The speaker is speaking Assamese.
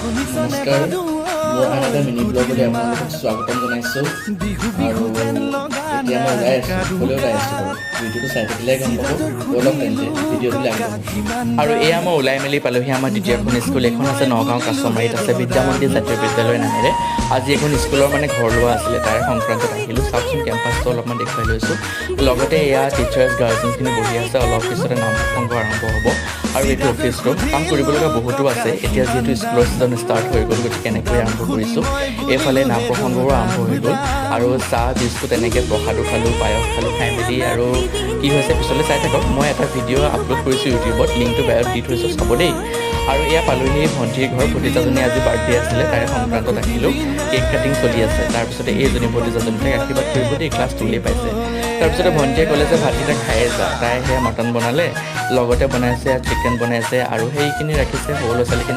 নমস্কাৰ মোৰ আন এটা মিনি ব্লগলৈ আপোনালোকক স্বাগতম জনাইছোঁ আৰু এতিয়া মই ওলাই আছোঁ ক'লৈ ওলাই আছোঁ বাৰু ভিডিঅ'টো চাই থাকিলে গম পাব ব'লক তেন্তে ভিডিঅ'টো লাইক আৰু এয়া মই ওলাই মেলি পালোহি আমাৰ দ্বিতীয়খন স্কুল এখন আছে নগাঁও কাছমাৰীত আছে বিদ্যা মন্দিৰ জাতীয় বিদ্যালয় নামেৰে আজি এখন স্কুলৰ মানে ঘৰ লোৱা আছিলে তাৰে সংক্ৰান্তত আহিলোঁ চাওকচোন কেম্পাছটো অলপমান দেখুৱাই লৈছোঁ লগতে এয়া টিচাৰ্ছ গাৰ্জেনখিনি বহি আছে অলপ পিছতে নাম প্ৰসংগ আৰম্ভ হ'ব আৰু এইটো অফিচ ৰুম কাম কৰিবলগা বহুতো আছে এতিয়া যিহেতু স্কুলৰ ছিজন ষ্টাৰ্ট হৈ গ'ল গতিকে এনেকৈ আৰম্ভ কৰিছোঁ এইফালে নাম প্ৰসংগৰো আৰম্ভ হৈ গ'ল আৰু চাহ বিস্কুট এনেকৈ প্ৰসাদো খালোঁ পায়স খালোঁ খাই মেলি আৰু কি হৈছে পিছলৈ চাই থাকক মই এটা ভিডিঅ' আপলোড কৰিছোঁ ইউটিউবত লিংকটো বায়'ত দি থৈছোঁ চাব দেই আৰু এয়া পালোহি ভণ্টিৰ ঘৰ ভতিজাজনী আজি বাৰ্থডে আছিলে তাৰে সংক্ৰান্তত আহিলোঁ কেক কাটিং চলি আছে তাৰপিছতে এইজনী ভতিজাজনী তাইক আশীৰ্বাদ কৰিব দেই ক্লাছ 2লেই পাইছে তাৰপিছতে ভণ্টিয়ে ক'লে যে ভাতকেইটা খায়ে যা তাই সেয়া মটন বনালে লগতে বনাইছে চিকেন বনাইছে আৰু সেইখিনি ৰাখিছে সৰু ল'ৰা ছোৱালীখিনি